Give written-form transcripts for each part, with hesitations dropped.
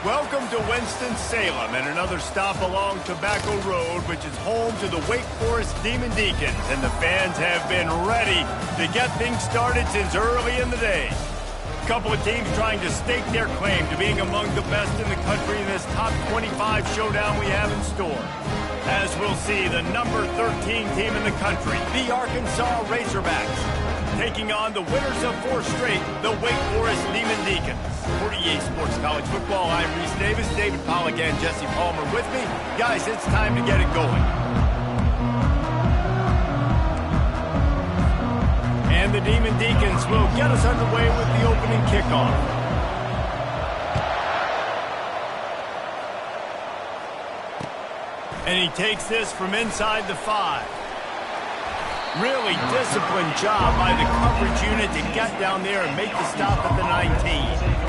Welcome to Winston-Salem and another stop along Tobacco Road, which is home to the Wake Forest Demon Deacons, and the fans have been ready to get things started since early in the day. A couple of teams trying to stake their claim to being among the best in the country in this top 25 showdown we have in store. As we'll see, the number 13 team in the country, the Arkansas Razorbacks, taking on the winners of 4 straight, the Wake Forest Demon Deacons. For EA Sports College Football, I'm Reese Davis, David Pollack and Jesse Palmer with me. Guys, it's time to get it going. And the Demon Deacons will get us underway with the opening kickoff. And he takes this from inside the 5. Really disciplined job by the coverage unit to get down there and make the stop at the 19.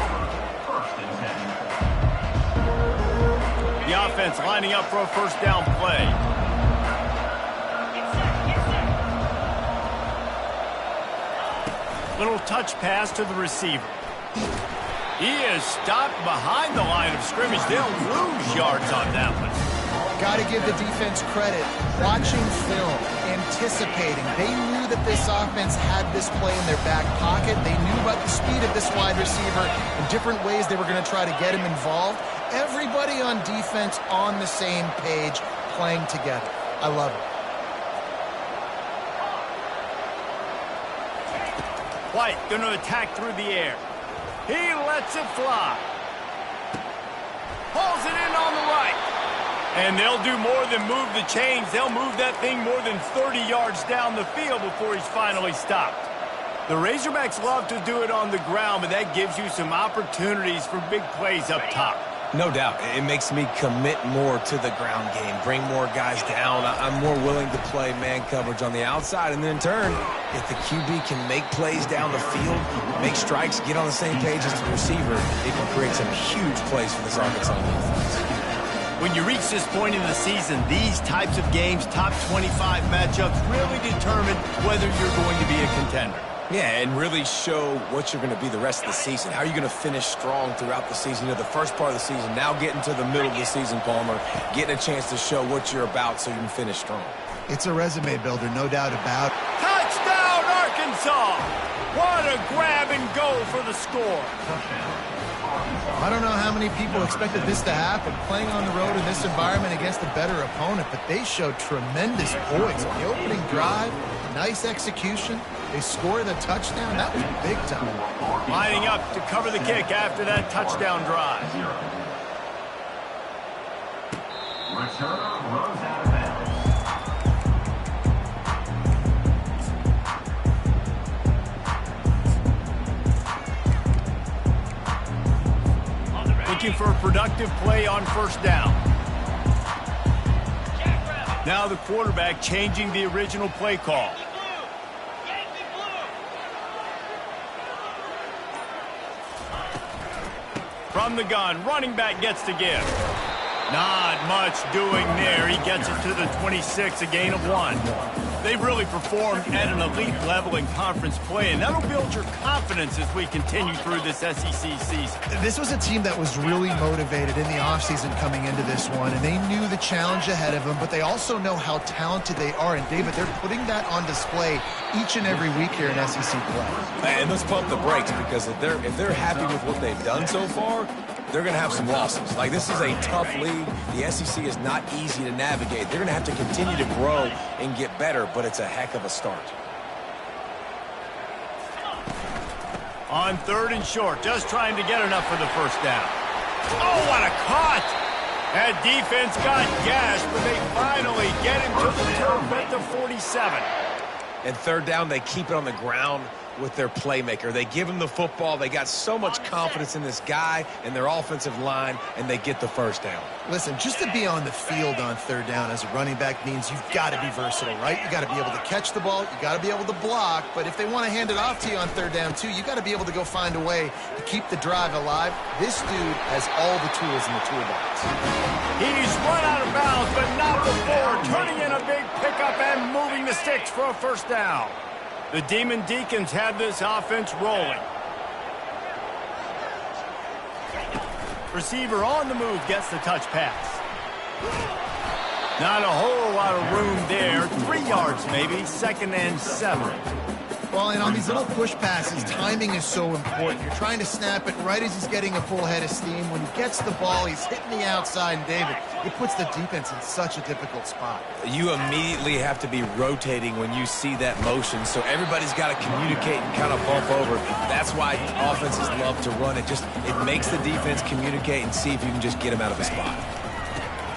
The offense lining up for a first down play. Little touch pass to the receiver. He is stopped behind the line of scrimmage. They'll lose yards on that one. Got to give the defense credit. Watching film, anticipating. They knew that this offense had this play in their back pocket. They knew about the speed of this wide receiver and different ways they were going to try to get him involved. Everybody on defense on the same page, playing together. I love it. White going to attack through the air. He lets it fly. Pulls it in on the right. And they'll do more than move the chains. They'll move that thing more than 30 yards down the field before he's finally stopped. The Razorbacks love to do it on the ground, but that gives you some opportunities for big plays up top. No doubt. It makes me commit more to the ground game, bring more guys down. I'm more willing to play man coverage on the outside, and then in turn, if the QB can make plays down the field, make strikes, get on the same page as the receiver, it can create some huge plays for this Arkansas defense. When you reach this point in the season, these types of games, top 25 matchups, really determine whether you're going to be a contender. Yeah, and really show what you're going to be the rest of the season. How are you going to finish strong throughout the season? You know, the first part of the season, now getting to the middle of the season, Palmer, getting a chance to show what you're about so you can finish strong. It's a resume builder, no doubt about it. Touchdown, Arkansas! What a grab and go for the score. I don't know how many people expected this to happen, playing on the road in this environment against a better opponent, but they showed tremendous poise. The opening drive, nice execution. They scored a touchdown. That was big time. Lining up to cover the kick after that touchdown drive. Return runs out of bounds. Looking for a productive play on first down. Now the quarterback changing the original play call. From the gun, running back gets to give. Not much doing there. He gets it to the 26, a gain of 1. They've really performed at an elite level in conference play, and that'll build your confidence as we continue through this SEC season. This was a team that was really motivated in the offseason coming into this one, and they knew the challenge ahead of them, but they also know how talented they are. And, David, they're putting that on display each and every week here in SEC play. And let's pump the brakes, because if they're happy with what they've done so far, they're going to have some losses. Like, this is a tough league. The SEC is not easy to navigate. They're going to have to continue to grow and get better, but it's a heck of a start. On 3rd and short, just trying to get enough for the first down. Oh, what a cut! That defense got gashed, but they finally get him to the turf at the 47. And 3rd down, they keep it on the ground with their playmaker. They give him the football. They got so much confidence in this guy and their offensive line, and they get the first down. Listen, just to be on the field on 3rd down as a running back means you've got to be versatile, right? You got to be able to catch the ball. You got to be able to block. But if they want to hand it off to you on 3rd down, too, you got to be able to go find a way to keep the drive alive. This dude has all the tools in the toolbox. He's run out of bounds, but not before turning in a big pickup and moving the sticks for a first down. The Demon Deacons have this offense rolling. Receiver on the move gets the touch pass. Not a whole lot of room there. 3 yards maybe, 2nd and 7. Well, and on these little push passes, timing is so important. You're trying to snap it right as he's getting a full head of steam. When he gets the ball, he's hitting the outside, and David, it puts the defense in such a difficult spot. You immediately have to be rotating when you see that motion, so everybody's got to communicate and kind of bump over. That's why offenses love to run it. It makes the defense communicate and see if you can just get him out of a spot.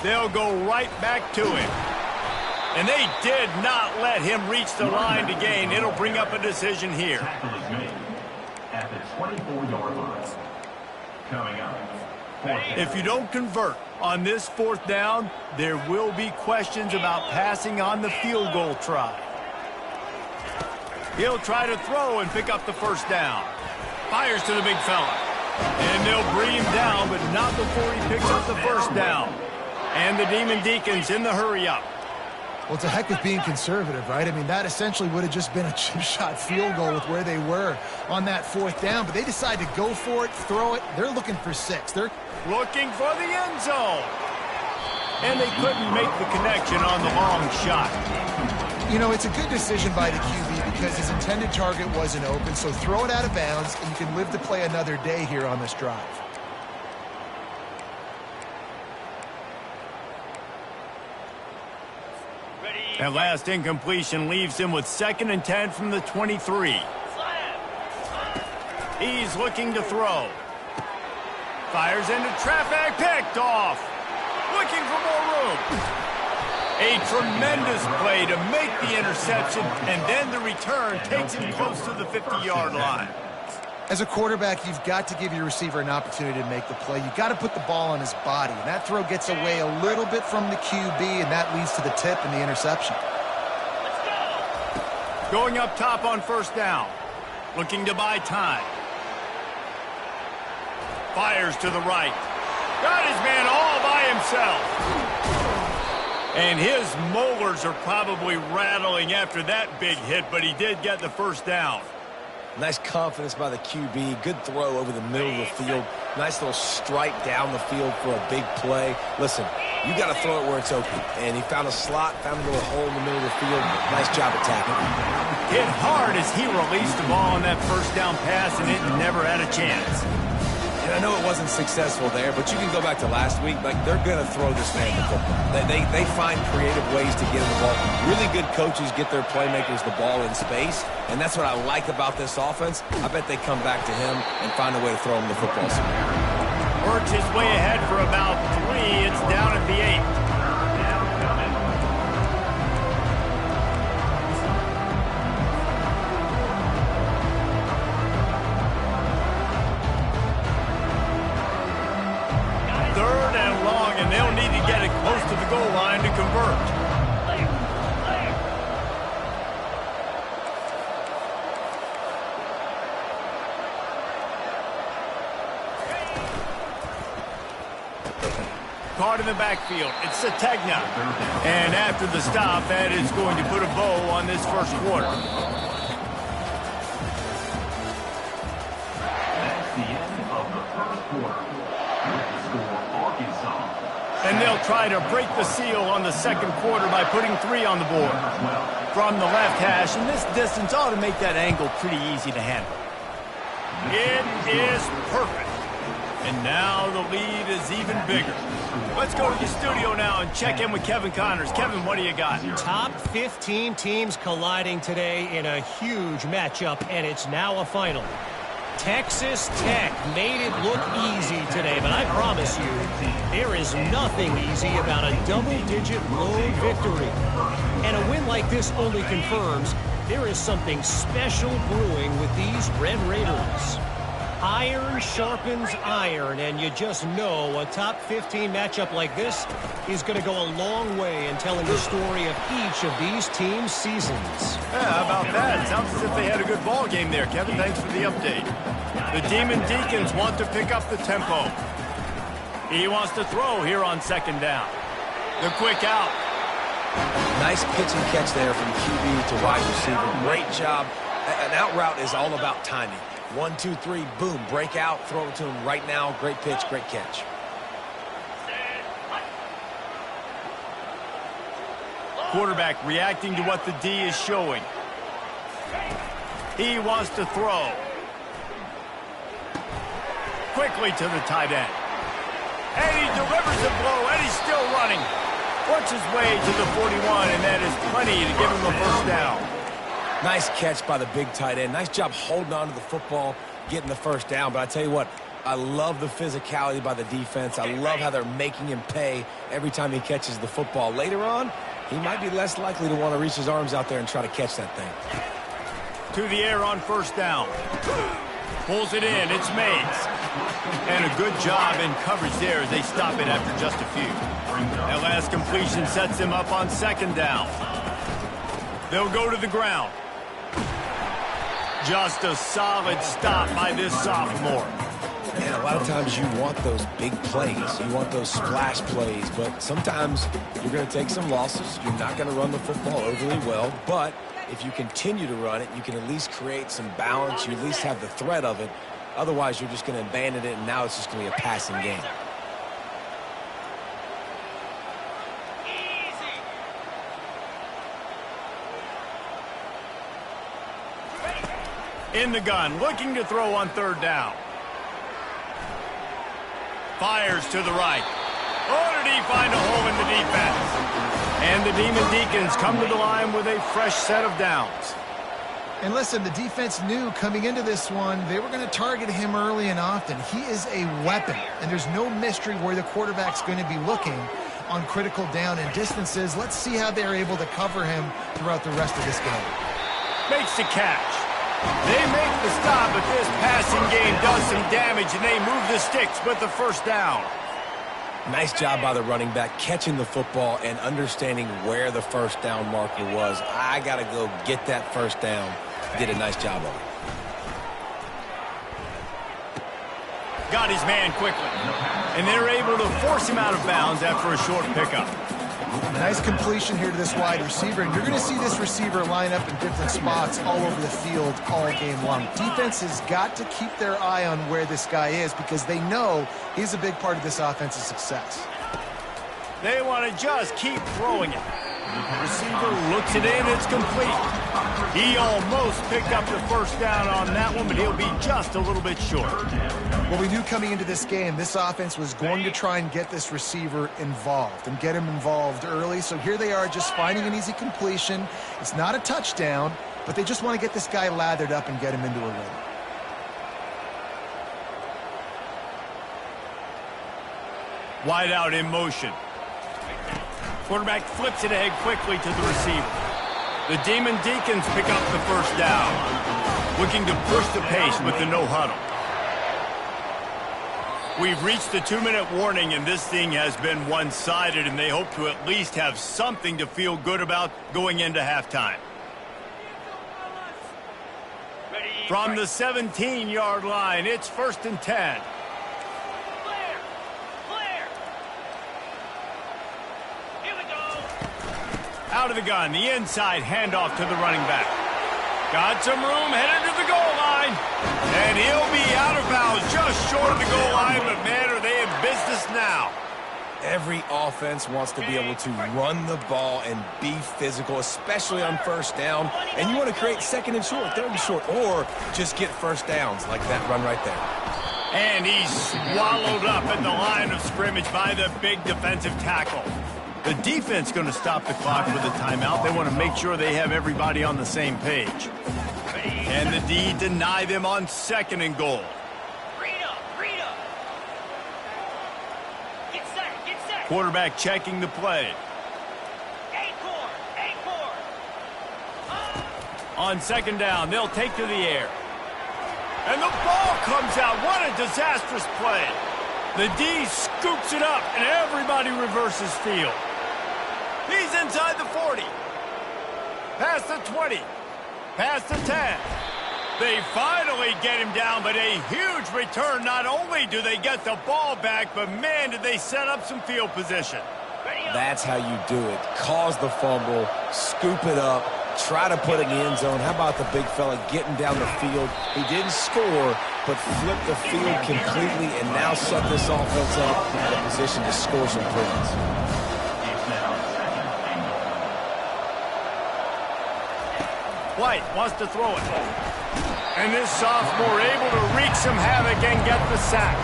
They'll go right back to him. And they did not let him reach the line to gain. It'll bring up a decision here. At the 24-yard line. Coming up. If you don't convert on this 4th down, there will be questions about passing on the field goal try. He'll try to throw and pick up the 1st down. Fires to the big fella. And they'll bring him down, but not before he picks up the 1st down. And the Demon Deacons in the hurry-up. Well, it's a heck of being conservative, right? I mean, that essentially would have just been a chip shot field goal with where they were on that 4th down, but they decide to go for it, throw it. They're looking for 6. They're looking for the end zone. And they couldn't make the connection on the long shot. You know, it's a good decision by the QB because his intended target wasn't open, so throw it out of bounds, and you can live to play another day here on this drive. That last incompletion leaves him with 2nd and 10 from the 23. He's looking to throw. Fires into traffic, picked off. Looking for more room. A tremendous play to make the interception, and then the return takes him close to the 50-yard line. As a quarterback, you've got to give your receiver an opportunity to make the play. You've got to put the ball on his body. And that throw gets away a little bit from the QB, and that leads to the tip and the interception. Going up top on 1st down. Looking to buy time. Fires to the right. Got his man all by himself. And his molars are probably rattling after that big hit, but he did get the 1st down. Nice confidence by the QB. Good throw over the middle of the field. Nice little strike down the field for a big play. Listen, you got to throw it where it's open. And he found a slot, found a little hole in the middle of the field. Nice job attacking. Hit hard as he released the ball on that 1st down pass, and it never had a chance. And I know it wasn't successful there, but you can go back to last week. Like, they're going to throw this man the football. They find creative ways to get him the ball. Really good coaches get their playmakers the ball in space, and that's what I like about this offense. I bet they come back to him and find a way to throw him the football. Works his way ahead for about 3. It's down at the 8. And they'll need to get it close to the goal line to convert. Caught in the backfield. It's Sategna. And after the stop, that is going to put a bow on this 1st quarter. That's the end of the 1st quarter. With the score, Arkansas. And they'll try to break the seal on the 2nd quarter by putting 3 on the board. From the left hash, and this distance ought to make that angle pretty easy to handle. It is perfect. And now the lead is even bigger. Let's go to the studio now and check in with Kevin Connors. Kevin, what do you got? Top 15 teams colliding today in a huge matchup, and it's now a final. Texas Tech made it look easy today, but I promise you, there is nothing easy about a double-digit road victory. And a win like this only confirms there is something special brewing with these Red Raiders. Iron sharpens iron, and you just know a top 15 matchup like this is going to go a long way in telling the story of each of these teams' seasons. Yeah, how about that? Sounds as if they had a good ball game there, Kevin. Thanks for the update. The Demon Deacons want to pick up the tempo. He wants to throw here on 2nd down. The quick out. Nice pitch and catch there from QB to wide receiver. Great job. An out route is all about timing. 1, 2, 3, boom, break out, throw it to him right now. Great pitch, great catch. Quarterback reacting to what the D is showing. He wants to throw. Quickly to the tight end. And he delivers the blow, and he's still running. Works his way to the 41, and that is plenty to give him a first down. Nice catch by the big tight end. Nice job holding on to the football, getting the first down. But I tell you what, I love the physicality by the defense. I love how they're making him pay every time he catches the football. Later on, he might be less likely to want to reach his arms out there and try to catch that thing. To the air on first down. Pulls it in. It's Mays. And a good job in coverage there as they stop it after just a few. That last completion sets him up on second down. They'll go to the ground. Just a solid stop by this sophomore. And a lot of times you want those big plays. You want those splash plays. But sometimes you're going to take some losses. You're not going to run the football overly well. But if you continue to run it, you can at least create some balance. You at least have the threat of it. Otherwise, you're just going to abandon it, and now it's just going to be a passing game. In the gun, looking to throw on third down. Fires to the right. Oh, did he find a hole in the defense? And the Demon Deacons come to the line with a fresh set of downs. And listen, the defense knew coming into this one, they were going to target him early and often. He is a weapon, and there's no mystery where the quarterback's going to be looking on critical down and distances. Let's see how they're able to cover him throughout the rest of this game. Makes the catch. They make the stop, but this passing game does some damage, and they move the sticks with the first down. Nice job by the running back, catching the football and understanding where the first down marker was. I got to go get that first down. Did a nice job of it. Got his man quickly. And they're able to force him out of bounds after a short pickup. Nice completion here to this wide receiver. And you're going to see this receiver line up in different spots all over the field all game long. Defense has got to keep their eye on where this guy is because they know he's a big part of this offense's success. They want to just keep throwing it. Receiver looks it in. It's complete. He almost picked up the first down on that one, but he'll be just a little bit short. Well, we knew coming into this game, this offense was going to try and get this receiver involved and get him involved early. So here they are just finding an easy completion. It's not a touchdown, but they just want to get this guy lathered up and get him into a rhythm. Wide out in motion. Quarterback flips it ahead quickly to the receiver. The Demon Deacons pick up the first down. Looking to push the pace with the no huddle. We've reached the 2-minute warning, and this thing has been one-sided, and they hope to at least have something to feel good about going into halftime. From the 17-yard line, it's 1st and 10. Out of the gun, the inside handoff to the running back. Got some room, headed to the goal line. And he'll be out of bounds just short of the goal line, but man, are they in business now. Every offense wants to be able to run the ball and be physical, especially on first down. And you want to create second and short, third and short, or just get first downs like that run right there. And he's swallowed up at the line of scrimmage by the big defensive tackle. The defense going to stop the clock with a timeout. They want to make sure they have everybody on the same page. And the D deny them on 2nd and goal. Quarterback checking the play. On 2nd down, they'll take to the air. And the ball comes out. What a disastrous play. The D scoops it up, and everybody reverses field. He's inside the 40. Past the 20. Past the 10. They finally get him down, but a huge return. Not only do they get the ball back, but man, did they set up some field position. That's how you do it. Cause the fumble, scoop it up, try to put it in the end zone. How about the big fella getting down the field? He didn't score, but flipped the field completely and now set this offense up in a position to score some points. White wants to throw it. And this sophomore able to wreak some havoc and get the sack.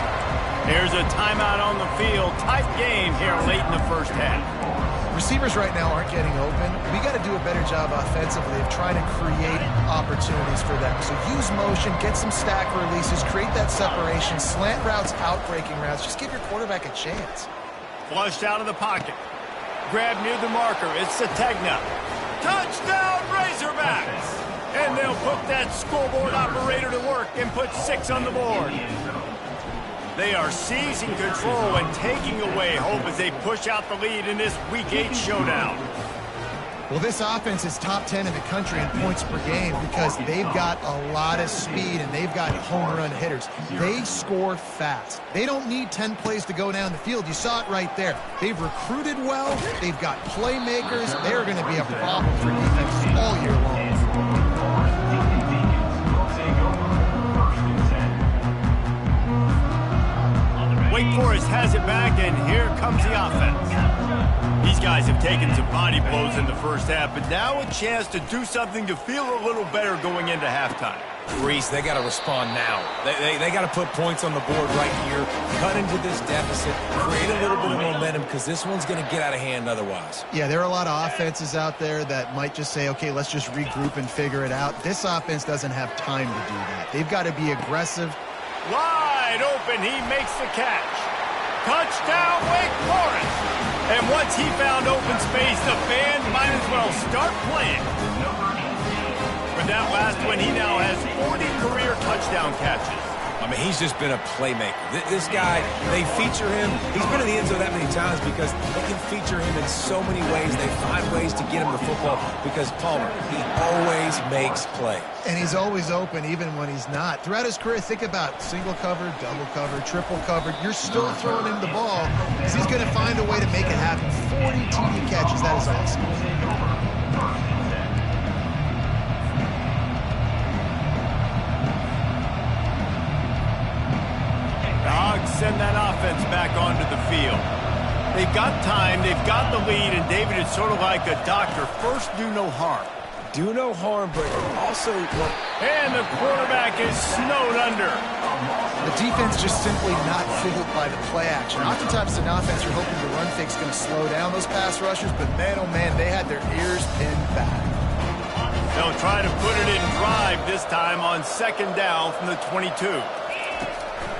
Here's a timeout on the field. Tight game here late in the first half. Receivers right now aren't getting open. We got to do a better job offensively of trying to create opportunities for them. So use motion, get some stack releases, create that separation, slant routes, out-breaking routes. Just give your quarterback a chance. Flushed out of the pocket. Grab near the marker. It's Sategna. Touchdown Razorbacks! And they'll put that scoreboard operator to work and put 6 on the board. They are seizing control and taking away hope as they push out the lead in this Week 8 showdown. Well, this offense is top 10 in the country in points per game because they've got a lot of speed and they've got home run hitters. They score fast. They don't need 10 plays to go down the field. You saw it right there. They've recruited well. They've got playmakers. They're going to be a problem for defenses all year long. Wake Forest has it back, and here comes the offense. These guys have taken some body blows in the first half, but now a chance to do something to feel a little better going into halftime. Reese, they got to respond now. They got to put points on the board right here, cut into this deficit, create a little bit of momentum because this one's going to get out of hand otherwise. Yeah, there are a lot of offenses out there that might just say, okay, let's just regroup and figure it out. This offense doesn't have time to do that. They've got to be aggressive. Wide open, he makes the catch. Touchdown, Wake Forest! And once he found open space, the fans might as well start playing. For that last one, he now has 40 career touchdown catches. I mean, he's just been a playmaker. This guy, they feature him. He's been in the end zone that many times because they can feature him in so many ways. They find ways to get him the football because Palmer, he always makes plays. And he's always open even when he's not. Throughout his career, think about single cover, double cover, triple covered. You're still throwing him the ball because he's going to find a way to make it happen. 40 TD catches. That is awesome. Dogs send that offense back onto the field. They've got time, they've got the lead, and David is sort of like a doctor. First, do no harm. Do no harm, but also... And the quarterback is snowed under. The defense just simply not fooled by the play action. Oftentimes, an offense, you're hoping the run fake's going to slow down those pass rushers, but man, oh man, they had their ears pinned back. They'll try to put it in drive this time on second down from the 22.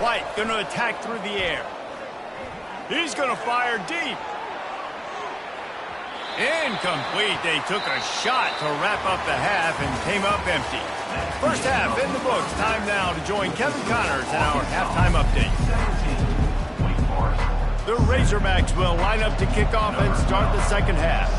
White going to attack through the air. He's going to fire deep. Incomplete. They took a shot to wrap up the half and came up empty. First half in the books. Time now to join Kevin Connors in our halftime update. The Razorbacks will line up to kick off and start the second half.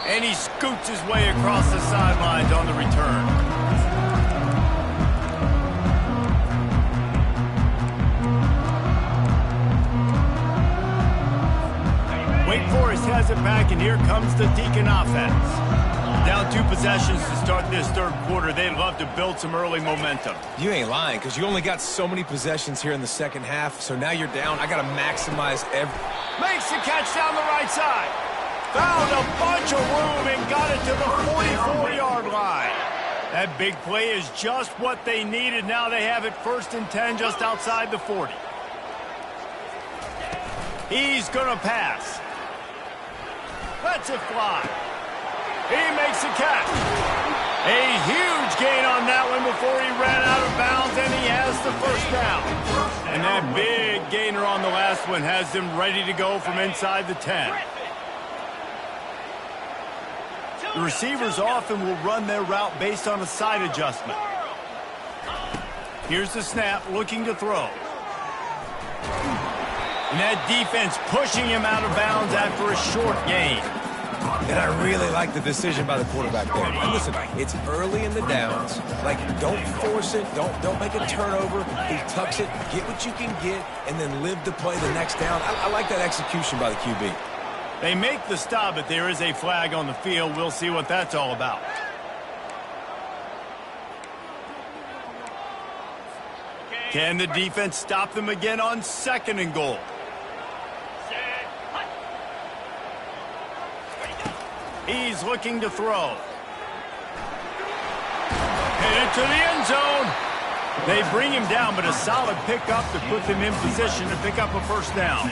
And he scoots his way across the sidelines on the return. Wake Forest has it back, and here comes the Deacon offense. Down 2 possessions to start this third quarter. They'd love to build some early momentum. You ain't lying, because you only got so many possessions here in the second half, so now you're down. I got to maximize every... Makes the catch down the right side. Found a bunch of room and got it to the 44-yard line. That big play is just what they needed. Now they have it 1st and 10 just outside the 40. He's going to pass. Lets it fly. He makes a catch. A huge gain on that one before he ran out of bounds, and he has the first down. And that big gainer on the last one has them ready to go from inside the 10. The receivers often will run their route based on a side adjustment. Here's the snap, looking to throw. And that defense pushing him out of bounds after a short gain. And I really like the decision by the quarterback there. And listen, it's early in the downs. Like, don't force it. Don't make a turnover. He tucks it, get what you can get, and then live to play the next down. I like that execution by the QB. They make the stop, but there is a flag on the field. We'll see what that's all about. Can the defense stop them again on 2nd and goal? He's looking to throw. Headed to the end zone. They bring him down, but a solid pickup to put them in position to pick up a first down.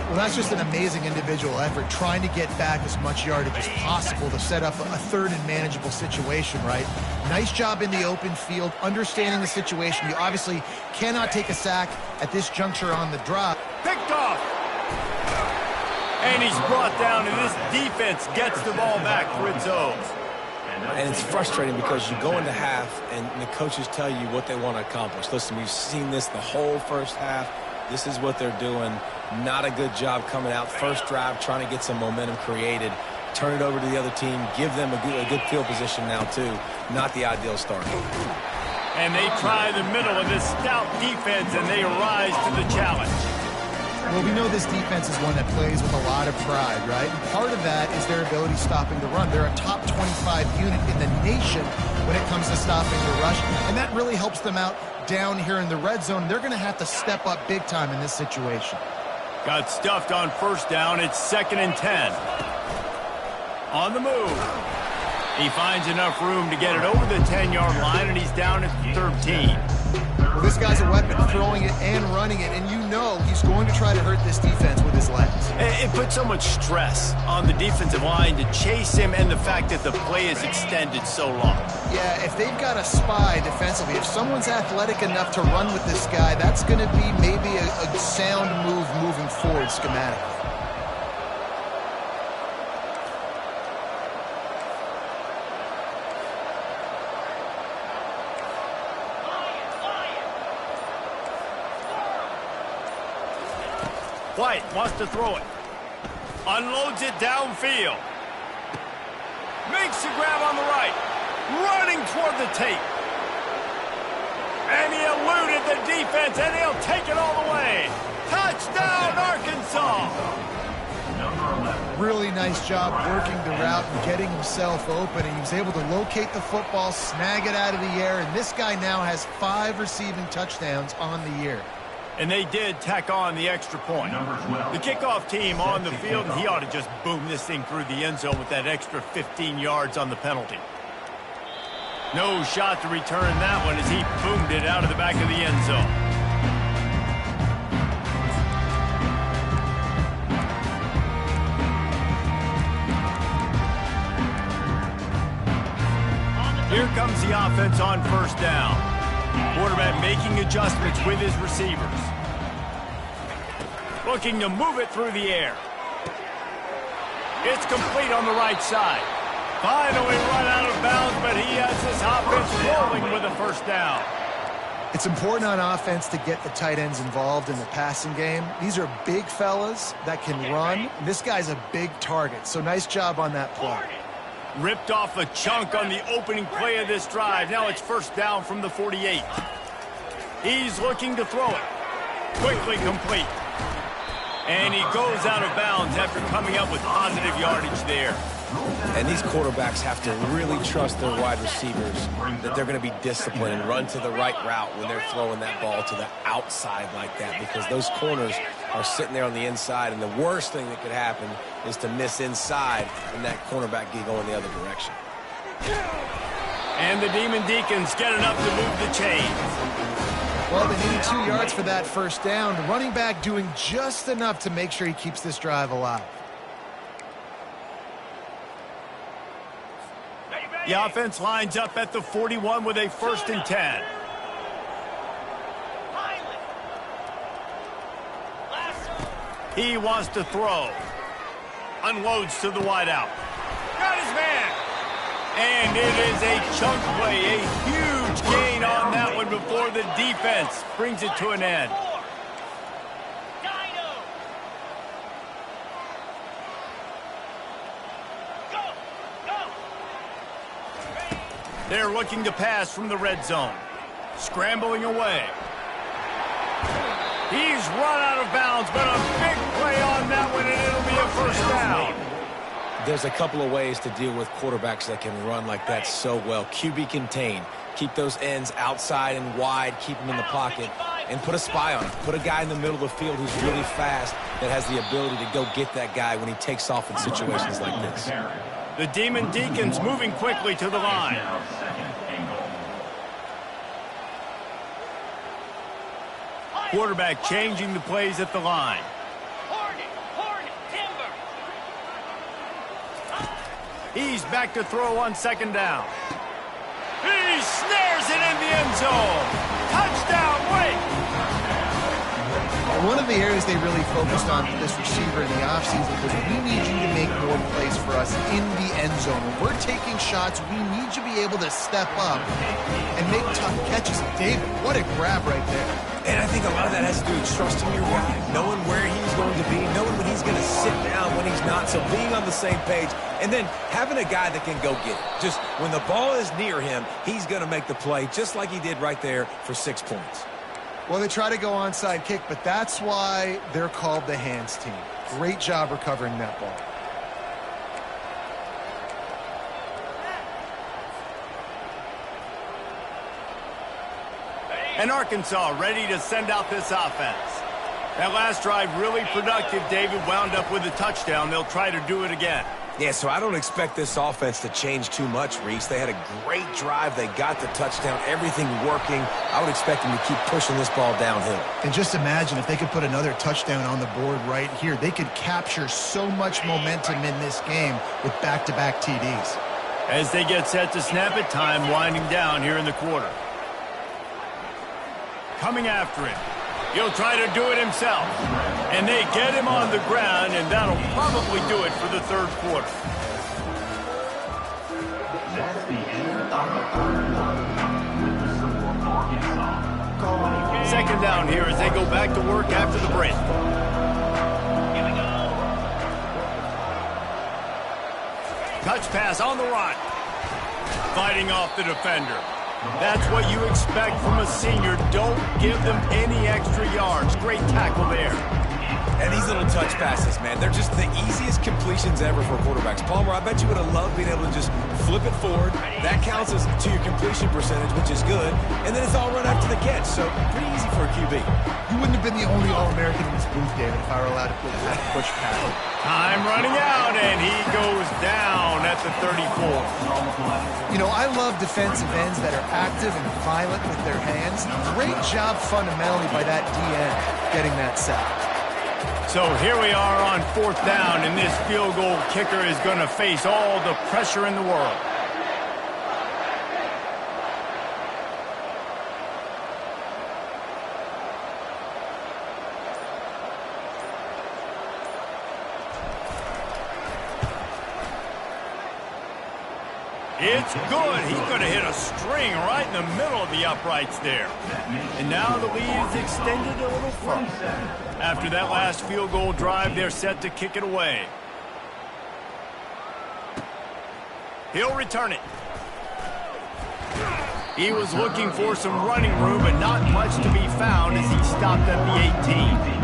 Well, that's just an amazing individual effort, trying to get back as much yardage as possible to set up a third and manageable situation, right? Nice job in the open field, understanding the situation. You obviously cannot take a sack at this juncture on the drop. Picked off. And he's brought down, and this defense gets the ball back for its own. And it's frustrating because you go into half, and the coaches tell you what they want to accomplish. Listen, we've seen this the whole first half. This is what they're doing. Not a good job coming out. First drive, trying to get some momentum created. Turn it over to the other team. Give them a good field position now, too. Not the ideal start. And they try the middle of this stout defense, and they rise to the challenge. Well, we know this defense is one that plays with a lot of pride, right? And part of that is their ability stopping the run. They're a top 25 unit in the nation when it comes to stopping the rush, and that really helps them out down here in the red zone. They're going to have to step up big time in this situation. Got stuffed on first down. It's 2nd and 10. On the move. He finds enough room to get it over the 10-yard line, and he's down at 13. Well, this guy's a weapon, throwing it and running it, and you know he's going to try to hurt this defense with his legs. It puts so much stress on the defensive line to chase him, and the fact that the play is extended so long. Yeah, if they've got a spy defensively, if someone's athletic enough to run with this guy, that's going to be maybe a sound move moving forward schematically. White wants to throw it. Unloads it downfield. Makes the grab on the right. Running toward the tape. And he eluded the defense, and he'll take it all the way. Touchdown, Arkansas! Really nice job working the route and getting himself open. And he was able to locate the football, snag it out of the air, and this guy now has 5 receiving touchdowns on the year. And they did tack on the extra point. The kickoff team on the field, and he ought to just boom this thing through the end zone with that extra 15 yards on the penalty. No shot to return that one as he boomed it out of the back of the end zone. Here comes the offense on first down. Quarterback making adjustments with his receivers. Looking to move it through the air. It's complete on the right side. Finally run out of bounds, but he has this offense rolling with a first down. It's important on offense to get the tight ends involved in the passing game. These are big fellas that can run. This guy's a big target, so nice job on that play. Ripped off a chunk on the opening play of this drive. Now it's first down from the 48. He's looking to throw it. Quickly complete. And he goes out of bounds after coming up with positive yardage there. And these quarterbacks have to really trust their wide receivers that they're going to be disciplined and run to the right route when they're throwing that ball to the outside like that, because those corners are sitting there on the inside, and the worst thing that could happen is to miss inside and that cornerback get going the other direction. And the Demon Deacons get enough to move the chains. Well, they need 2 yards for that first down. The running back doing just enough to make sure he keeps this drive alive. The offense lines up at the 41 with a first and 10. He wants to throw. Unloads to the wideout. Got his man. And it is a chunk play, a huge gain on that one before the defense brings it to an end. They're looking to pass from the red zone. Scrambling away. He's run out of bounds, but a big play on that one, and it'll be a first down. There's a couple of ways to deal with quarterbacks that can run like that so well. QB contain. Keep those ends outside and wide. Keep them in the pocket. And put a spy on him. Put a guy in the middle of the field who's really fast that has the ability to go get that guy when he takes off in situations like this. The Demon Deacons moving quickly to the line. Quarterback changing the plays at the line. He's back to throw on second down. He snares it in the end zone. Touchdown, Wake! One of the areas they really focused on for this receiver in the offseason was we need you to make more plays for us in the end zone. When we're taking shots, we need you to be able to step up and make tough catches. David, what a grab right there. And I think a lot of that has to do with trusting your guy, knowing where he's going to be, knowing when he's going to sit down, when he's not, so being on the same page, and then having a guy that can go get it. Just when the ball is near him, he's going to make the play just like he did right there for 6 points. Well, they try to go onside kick, but that's why they're called the hands team. Great job recovering that ball. And Arkansas ready to send out this offense. That last drive really productive. David wound up with a touchdown. They'll try to do it again. Yeah, so I don't expect this offense to change too much, Reese. They had a great drive. They got the touchdown. Everything working. I would expect them to keep pushing this ball downhill. And just imagine if they could put another touchdown on the board right here. They could capture so much momentum in this game with back-to-back TDs. As they get set to snap it, time winding down here in the quarter. Coming after it. He'll try to do it himself. And they get him on the ground, and that'll probably do it for the third quarter. That's the end of the third quarter. With the score, Arkansas. Second down here as they go back to work after the break. Here we go. Touch pass on the run. Fighting off the defender. That's what you expect from a senior. Don't give them any extra yards. Great tackle there. And these little touch passes, man, they're just the easiest completions ever for quarterbacks. Palmer, I bet you would have loved being able to just flip it forward. That counts as to your completion percentage, which is good. And then it's all run after the catch, so pretty easy for a QB. You wouldn't have been the only All-American in this booth, David, if I were allowed to put that push pass. Time running out, and he goes down at the 34. You know, I love defensive ends that are active and violent with their hands. Great job fundamentally by that DN getting that sack. So here we are on fourth down, and this field goal kicker is going to face all the pressure in the world. It's good. He could have hit a string right in the middle of the uprights there. And now the lead is extended a little further. After that last field goal drive, they're set to kick it away. He'll return it. He was looking for some running room, but not much to be found as he stopped at the 18.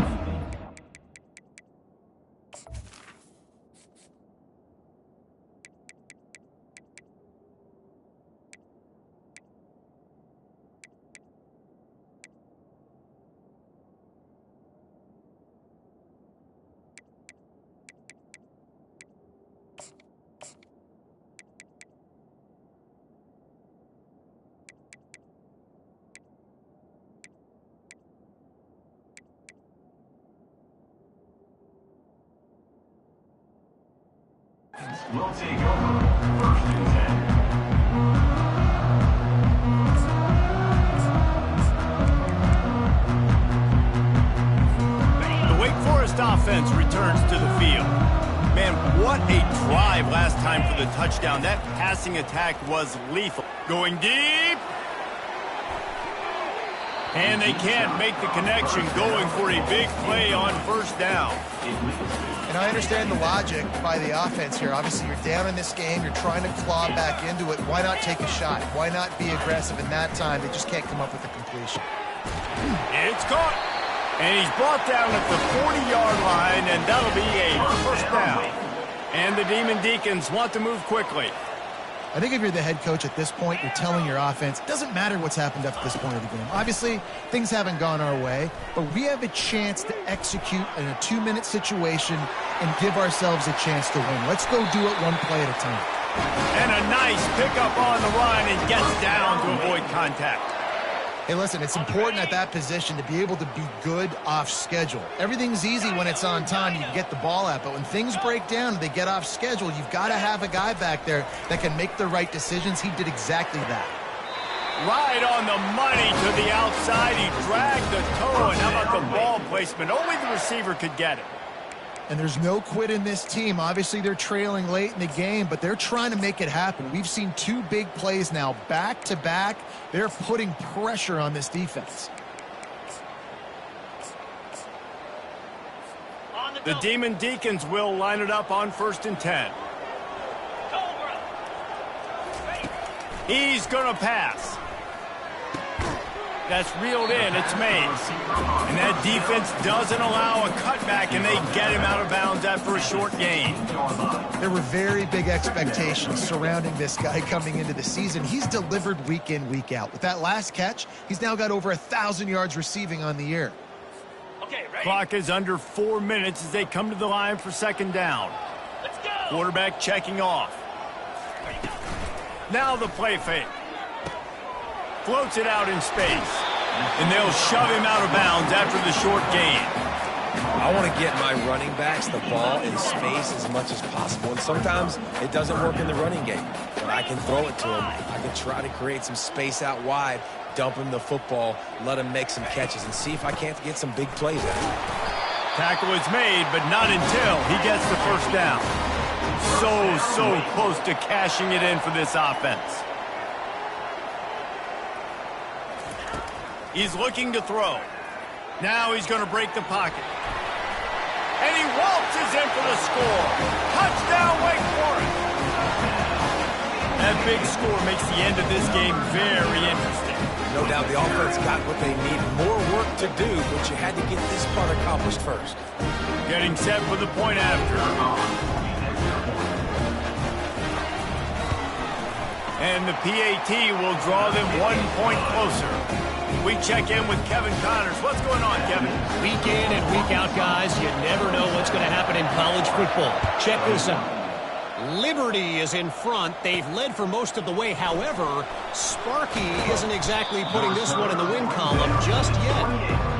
We'll take over. First and 10. The Wake Forest offense returns to the field. Man, what a drive last time for the touchdown. That passing attack was lethal. Going deep. And they can't make the connection going for a big play on first down. And I understand the logic by the offense here. Obviously, you're down in this game. You're trying to claw back into it. Why not take a shot? Why not be aggressive in that time? They just can't come up with a completion. It's caught. And he's brought down at the 40-yard line, and that'll be a first down. And the Demon Deacons want to move quickly. I think if you're the head coach at this point, you're telling your offense, it doesn't matter what's happened up to this point of the game. Obviously, things haven't gone our way, but we have a chance to execute in a 2-minute situation and give ourselves a chance to win. Let's go do it one play at a time. And a nice pickup on the run and gets down to avoid contact. Hey, listen, it's important at that position to be able to be good off schedule. Everything's easy when it's on time. You can get the ball out, but when things break down and they get off schedule, you've got to have a guy back there that can make the right decisions. He did exactly that. Right on the money to the outside. He dragged the toe, and how about the ball placement? Only the receiver could get it. And there's no quit in this team. Obviously, they're trailing late in the game, but they're trying to make it happen. We've seen 2 big plays now, back-to-back. They're putting pressure on this defense. The Demon Deacons will line it up on 1st and 10. He's going to pass. That's reeled in. It's made. And that defense doesn't allow a cutback, and they get him out of bounds after a short gain. There were very big expectations surrounding this guy coming into the season. He's delivered week in, week out. With that last catch, he's now got over 1,000 yards receiving on the year. Okay, ready? Clock is under 4 minutes as they come to the line for 2nd down. Let's go. Quarterback checking off. Now the play fake. Floats it out in space. And they'll shove him out of bounds after the short gain. I want to get my running backs the ball in space as much as possible. And sometimes it doesn't work in the running game. But I can throw it to him. I can try to create some space out wide, dump him the football, let him make some catches, and see if I can't get some big plays out of him. Tackle is made, but not until he gets the first down. So close to cashing it in for this offense. He's looking to throw. Now he's going to break the pocket. And he waltzes in for the score. Touchdown, Wake Forest. That big score makes the end of this game very interesting. No doubt the offense got what they need. More work to do, but you had to get this part accomplished first. Getting set for the point after. And the PAT will draw them 1 point closer. We check in with Kevin Connors. What's going on, Kevin? Week in and week out, guys, you never know what's going to happen in college football. Check this out. Liberty is in front. They've led for most of the way. However, Sparky isn't exactly putting this one in the win column just yet.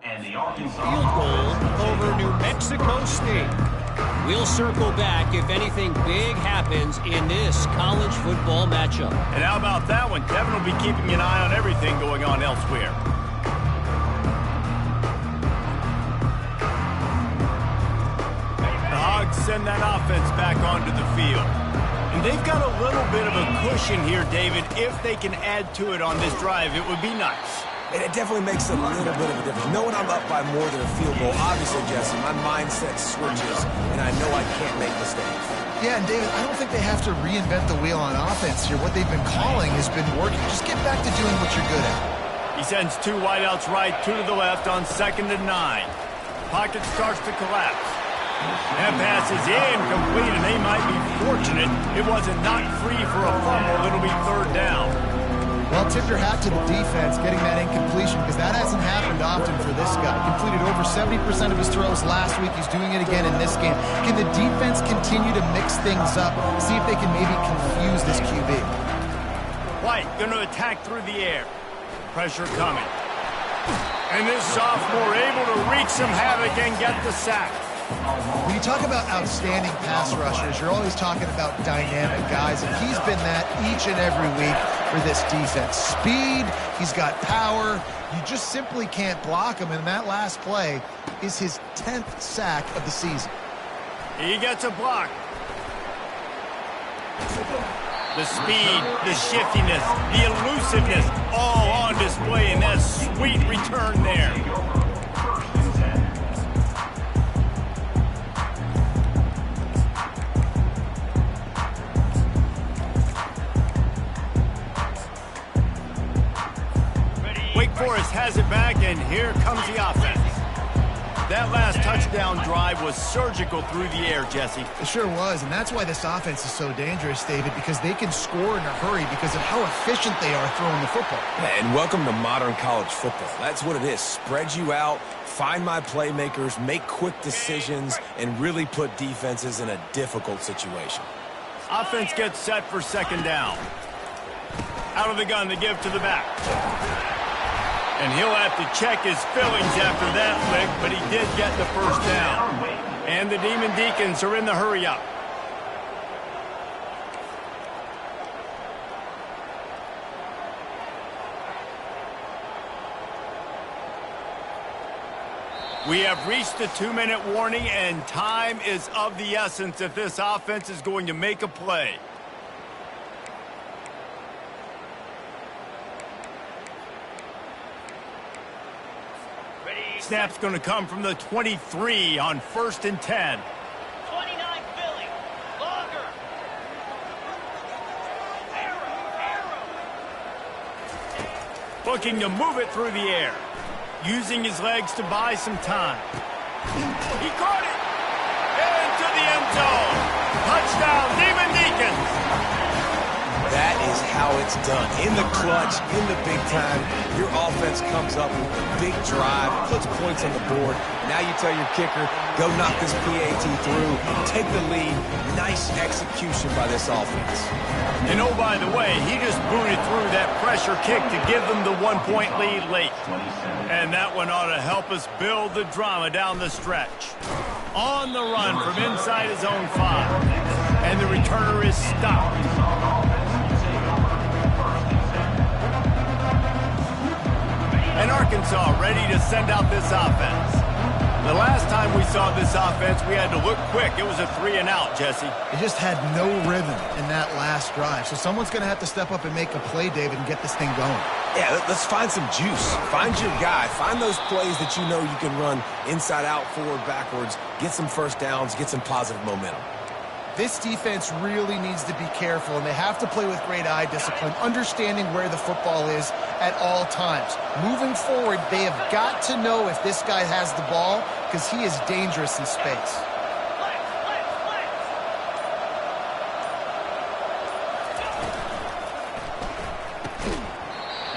And the Arkansas Field goal over New Mexico State. We'll circle back if anything big happens in this college football matchup. And how about that one? Kevin will be keeping an eye on everything going on elsewhere. The Hogs send that offense back onto the field. And they've got a little bit of a cushion here, David. If they can add to it on this drive, it would be nice. And it definitely makes a little bit of a difference. Knowing I'm up by more than a field goal, obviously, Jesse, my mindset switches, and I know I can't make mistakes. Yeah, and David, I don't think they have to reinvent the wheel on offense here. What they've been calling has been working. Just get back to doing what you're good at. He sends 2 wideouts right, 2 to the left on 2nd and 9. pocket starts to collapse. That pass is incomplete, and they might be fortunate it wasn't knocked free for a fumble. It'll be third down. Well, tip your hat to the defense getting that incompletion, because that hasn't happened often for this guy. Completed over 70% of his throws last week. He's doing it again in this game. Can the defense continue to mix things up, see if they can maybe confuse this QB? White going to attack through the air. Pressure coming. And this sophomore able to wreak some havoc and get the sack. When you talk about outstanding pass rushers, you're always talking about dynamic guys, and he's been that each and every week for this defense. Speed, he's got power. You just simply can't block him, and that last play is his 10th sack of the season. He gets a block. The speed, the shiftiness, the elusiveness, all on display in that sweet return there. Wake Forest has it back, and here comes the offense. That last touchdown drive was surgical through the air, Jesse. It sure was, and that's why this offense is so dangerous, David, because they can score in a hurry because of how efficient they are throwing the football. Yeah, and welcome to modern college football. That's what it is. Spread you out, find my playmakers, make quick decisions, and really put defenses in a difficult situation. Offense gets set for second down. Out of the gun to give to the back. And he'll have to check his fillings after that lick, but he did get the first down. And the Demon Deacons are in the hurry-up. We have reached the 2-minute warning, and time is of the essence if this offense is going to make a play. Snap's going to come from the 23 on 1st and 10. 29 Philly. Longer. Arrow. Looking to move it through the air. Using his legs to buy some time. He caught it. Into the end zone. Touchdown, Demon Deacons. That is how it's done. In the clutch, in the big time, your offense comes up with a big drive, puts points on the board. Now you tell your kicker, go knock this PAT through, take the lead. Nice execution by this offense. And oh, by the way, he just booted through that pressure kick to give them the 1-point lead late. And that one ought to help us build the drama down the stretch. On the run from inside his own 5. And the returner is stopped. And Arkansas ready to send out this offense. The last time we saw this offense, we had to look quick. It was a 3-and-out, Jesse. They just had no rhythm in that last drive. So someone's going to have to step up and make a play, David, and get this thing going. Yeah, let's find some juice. Find your guy. Find those plays that you know you can run inside out, forward, backwards. Get some first downs. Get some positive momentum. This defense really needs to be careful, and they have to play with great eye discipline, understanding where the football is at all times. Moving forward, they have got to know if this guy has the ball, because he is dangerous in space.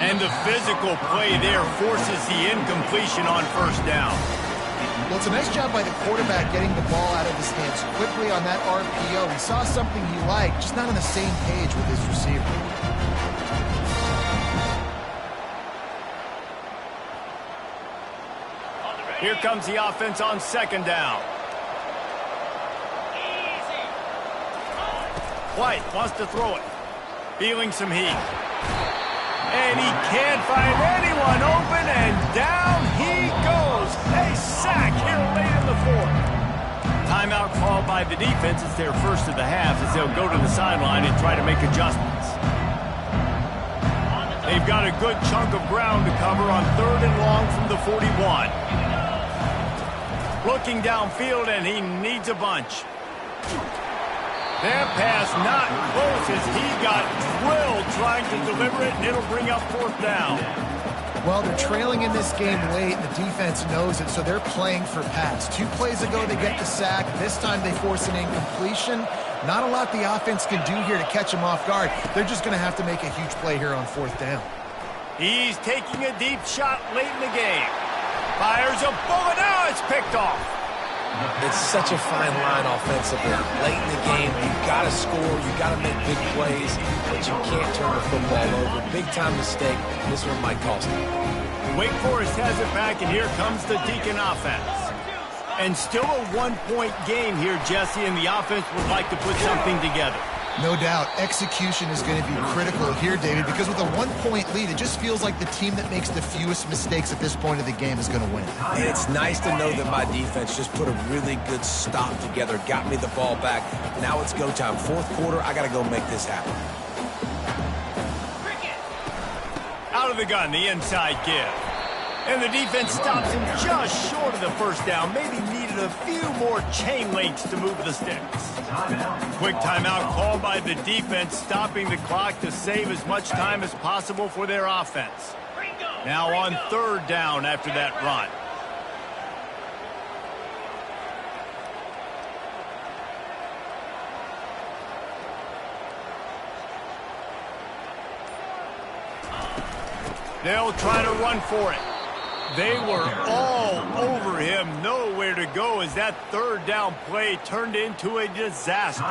And the physical play there forces the incompletion on first down. Well, it's a nice job by the quarterback getting the ball out of his hands quickly on that RPO. He saw something he liked, just not on the same page with his receiver. Here comes the offense on second down. White wants to throw it. Feeling some heat. And he can't find anyone open, and down he goes. A sack here late in the 4th. Timeout called by the defense. It's their first of the half as they'll go to the sideline and try to make adjustments. They've got a good chunk of ground to cover on 3rd and long from the 41. Looking downfield, and he needs a bunch. That pass not close as he got drilled trying to deliver it, and it'll bring up 4th down. Well, they're trailing in this game late, and the defense knows it, so they're playing for pass. 2 plays ago, they get the sack. This time, they force an incompletion. Not a lot the offense can do here to catch them off guard. They're just going to have to make a huge play here on 4th down. He's taking a deep shot late in the game. Fires a bullet. Now it's picked off. It's such a fine line offensively. Late in the game, you've got to score, you've got to make big plays, but you can't turn the football over. Big-time mistake. This one might cost them. Wake Forest has it back, and here comes the Deacon offense. And still a 1-point game here, Jesse, and the offense would like to put something together. No doubt, execution is going to be critical here, David, because with a 1-point lead, it just feels like the team that makes the fewest mistakes at this point of the game is going to win. And it's nice to know that my defense just put a really good stop together, got me the ball back. Now it's go time. 4th quarter, I got to go make this happen. Out of the gun, the inside give. And the defense stops him just short of the first down. Maybe needed a few more chain links to move the sticks. Quick timeout called by the defense, stopping the clock to save as much time as possible for their offense. Now on 3rd down after that run. They'll try to run for it. They were all over him, nowhere to go as that 3rd down play turned into a disaster.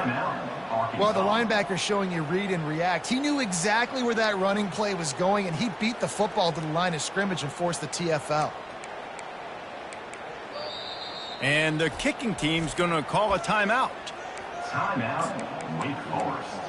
Well, the linebacker showing you read and react. He knew exactly where that running play was going, and he beat the football to the line of scrimmage and forced the TFL. And the kicking team's going to call a timeout. Timeout, Wake Forest.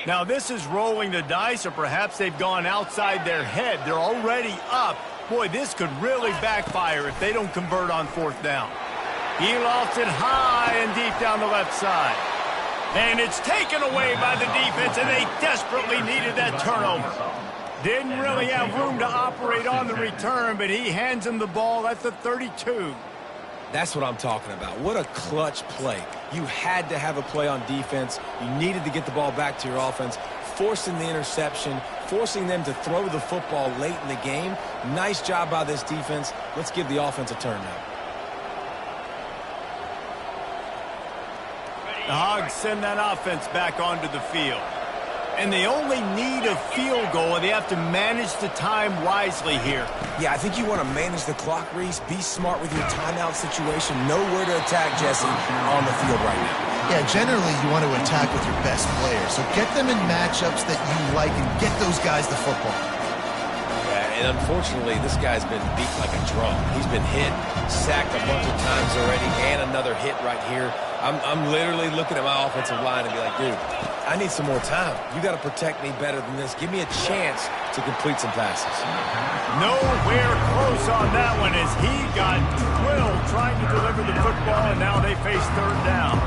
Now this is rolling the dice, or perhaps they've gone outside their head. They're already up. Boy, this could really backfire if they don't convert on 4th down. He lofts it high and deep down the left side. And it's taken away by the defense, and they desperately needed that turnover. Didn't really have room to operate on the return, but he hands him the ball at the 32. That's what I'm talking about. What a clutch play. You had to have a play on defense. You needed to get the ball back to your offense, forcing the interception, forcing them to throw the football late in the game. Nice job by this defense. Let's give the offense a turn now. The Hogs send that offense back onto the field. And they only need a field goal, and they have to manage the time wisely here. Yeah, I think you want to manage the clock, Reese. Be smart with your timeout situation. Know where to attack, Jesse, on the field right now. Yeah, generally you want to attack with your best players. So get them in matchups that you like and get those guys the football. Yeah, and unfortunately, this guy's been beat like a drum. He's been hit, sacked a bunch of times already, and another hit right here. I'm literally looking at my offensive line and be like, dude, I need some more time. You got to protect me better than this. Give me a chance to complete some passes. Nowhere close on that one as he got drilled trying to deliver the football, and now they face 3rd down.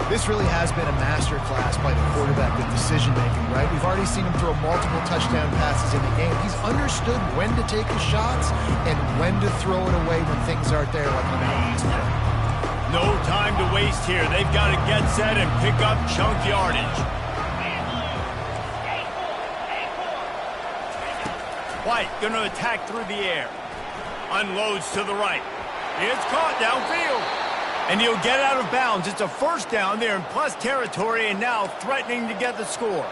This really has been a masterclass by the quarterback with decision-making, right? We've already seen him throw multiple touchdown passes in the game. He's understood when to take his shots and when to throw it away when things aren't there, like on that last play. No time to waste here. They've got to get set and pick up chunk yardage. White going to attack through the air. Unloads to the right. It's caught downfield. And he'll get out of bounds. It's a 1st down there in plus territory, and now threatening to get the score.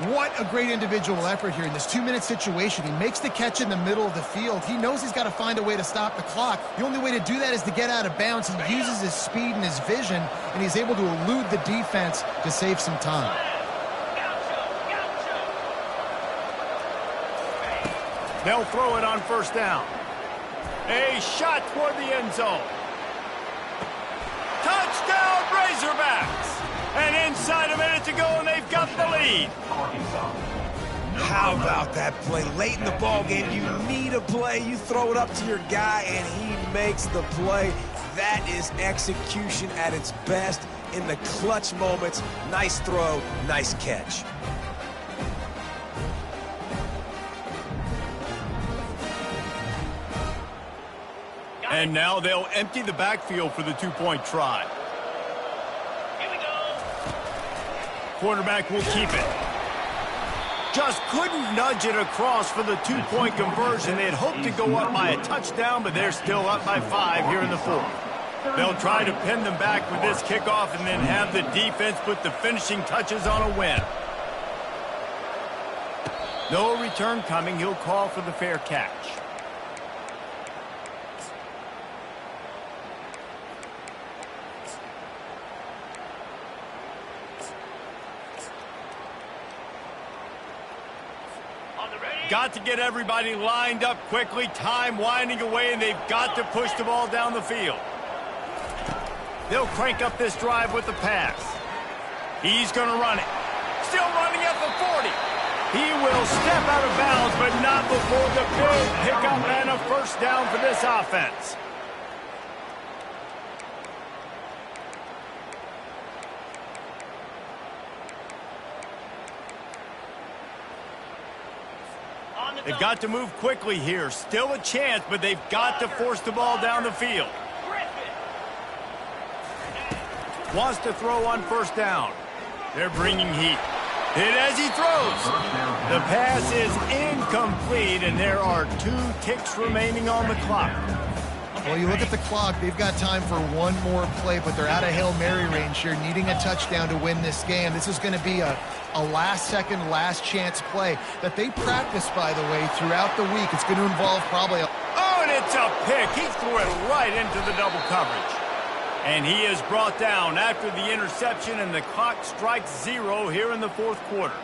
What a great individual effort here in this 2-minute situation. He makes the catch in the middle of the field. He knows he's got to find a way to stop the clock. The only way to do that is to get out of bounds. He uses his speed and his vision, and he's able to elude the defense to save some time. They'll throw it on 1st down. A shot toward the end zone. Touchdown, Razorbacks! And inside a minute to go, and they've got the lead. How about that play? Late in the ball game, you need a play. You throw it up to your guy, and he makes the play. That is execution at its best. in the clutch moments. Nice throw, nice catch. And now they'll empty the backfield for the two-point try. Here we go. Quarterback will keep it. Just couldn't nudge it across for the two-point conversion. They had hoped to go up by a touchdown, but they're still up by 5 here in the fourth. They'll try to pin them back with this kickoff and then have the defense put the finishing touches on a win. No return coming. He'll call for the fair catch. Got to get everybody lined up quickly. Time winding away, and they've got to push the ball down the field. They'll crank up this drive with the pass. He's going to run it. Still running at the 40. He will step out of bounds, but not before the big pickup and a first down for this offense. They've got to move quickly here. Still a chance, but they've got to force the ball down the field. Wants to throw on first down. They're bringing heat. Hit as he throws. The pass is incomplete, and there are 2 ticks remaining on the clock. Well, you look at the clock, they've got time for one more play, but they're out of Hail Mary range here, needing a touchdown to win this game. This is going to be a last-second, last-chance play that they practice, by the way, throughout the week. It's going to involve probably a... Oh, and it's a pick. He threw it right into the double coverage. And he is brought down after the interception, and the clock strikes 0 here in the fourth quarter.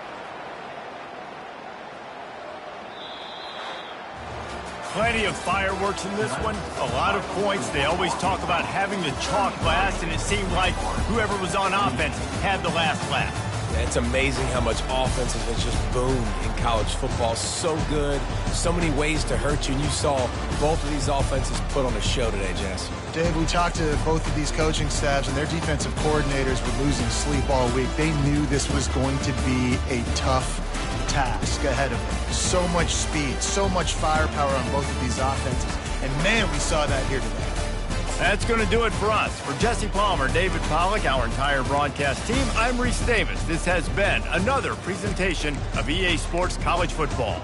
Plenty of fireworks in this one. A lot of points. They always talk about having the chalk last, and it seemed like whoever was on offense had the last laugh. Yeah, it's amazing how much offense has just boomed in college football. So good, so many ways to hurt you, and you saw both of these offenses put on a show today, Jess. Dave, we talked to both of these coaching staffs, and their defensive coordinators were losing sleep all week. They knew this was going to be a tough task ahead of them. So much speed, so much firepower on both of these offenses. And, man, we saw that here today. That's going to do it for us. For Jesse Palmer, David Pollack, our entire broadcast team, I'm Reese Davis. This has been another presentation of EA Sports College Football.